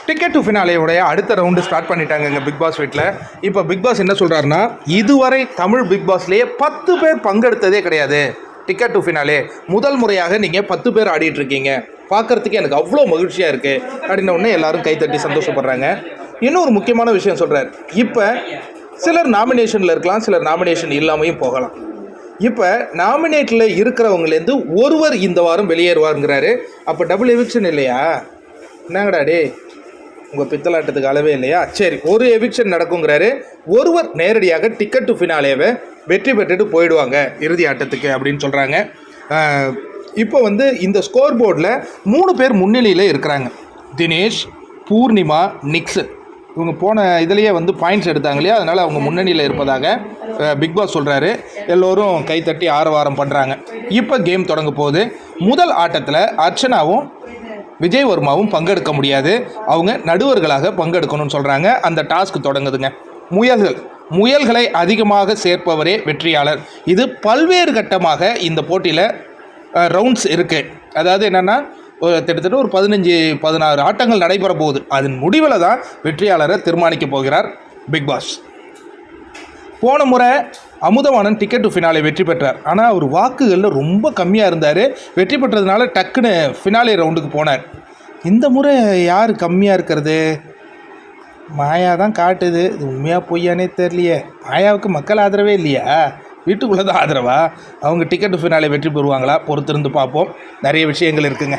Ticket to ஃபினாலேயோடைய அடுத்த round start பண்ணிட்டாங்க big pass வீட்டில். இப்போ பிக் பாஸ் என்ன சொல்கிறாருன்னா, இதுவரை தமிழ் பிக் பாஸ்லேயே 10 பேர் பங்கெடுத்ததே கிடையாது. டிக்கெட் டு ஃபினாலே முதல் முறையாக நீங்கள் 10 பேர் ஆடிட்டு இருக்கீங்க, பார்க்குறதுக்கு எனக்கு அவ்வளோ மகிழ்ச்சியாக இருக்குது அப்படின்ன உடனே எல்லாரும் கைத்தட்டி சந்தோஷப்படுறாங்க. இன்னொரு முக்கியமான விஷயம் சொல்கிறார். இப்போ சிலர் நாமினேஷனில் இருக்கலாம், சிலர் நாமினேஷன் இல்லாமையும் போகலாம். இப்போ நாமினேட்டில் இருக்கிறவங்கலேருந்து ஒருவர் இந்த வாரம் வெளியேறுவாருங்கிறாரு. அப்போ டபுள் எவிக்ஷன் இல்லையா? என்னங்கடா டே, உங்கள் பித்தலாட்டத்துக்கு அளவே இல்லையா? சரி, ஒரு எவிக்ஷன் நடக்குங்கிறாரு. ஒருவர் நேரடியாக டிக்கெட் டு ஃபினாலேவை வெற்றி பெற்றுட்டு போயிடுவாங்க இறுதி ஆட்டத்துக்கு அப்படின்னு சொல்கிறாங்க. இப்போ இந்த ஸ்கோர் போர்டில் 3 பேர் முன்னிலையில் இருக்கிறாங்க. தினேஷ், பூர்ணிமா, நிக்சன். இவங்க போன இதுலேயே பாயிண்ட்ஸ் எடுத்தாங்க இல்லையா, அதனால் அவங்க முன்னணியில் இருப்பதாக பிக் பாஸ் சொல்கிறாரு. எல்லோரும் கைத்தட்டி ஆரவாரம் பண்ணுறாங்க. இப்போ கேம் தொடங்க போகுது. முதல் ஆட்டத்தில் அர்ச்சனாவும் விஜயவர்மாவும் பங்கெடுக்க முடியாது, அவங்க நடுவர்களாக பங்கெடுக்கணும்னு சொல்கிறாங்க. அந்த டாஸ்க் தொடங்குதுங்க. முயல்களை அதிகமாக சேர்ப்பவரே வெற்றியாளர். இது பல்வேறு கட்டமாக இந்த போட்டியில் ரவுண்ட்ஸ் இருக்குது. அதாவது என்னென்னா, கிட்டத்தட்ட ஒரு 15-16 ஆட்டங்கள் நடைபெற போகுது. அதன் முடிவில் தான் வெற்றியாளரை தீர்மானிக்க போகிறார் பிக் பாஸ். போன முறை அமுதவாணன் டிக்கெட் டு ஃபினாலே வெற்றி பெற்றார். ஆனால் அவர் வாக்குகளில் ரொம்ப கம்மியாக இருந்தார். வெற்றி பெற்றதுனால டக்குன்னு ஃபினாலே ரவுண்டுக்கு போனார். இந்த முறை யார் கம்மியாக இருக்கிறது? மாயா தான் காட்டுது. இது உண்மையாக பொய்யானே தெரியலையே. மாயாவுக்கு மக்கள் ஆதரவே இல்லையா? வீட்டுக்குள்ளே தான் ஆதரவா? அவங்க டிக்கெட் டு ஃபினாலே வெற்றி பெறுவாங்களா? பொறுத்திருந்து பார்ப்போம். நிறைய விஷயங்கள் இருக்குங்க.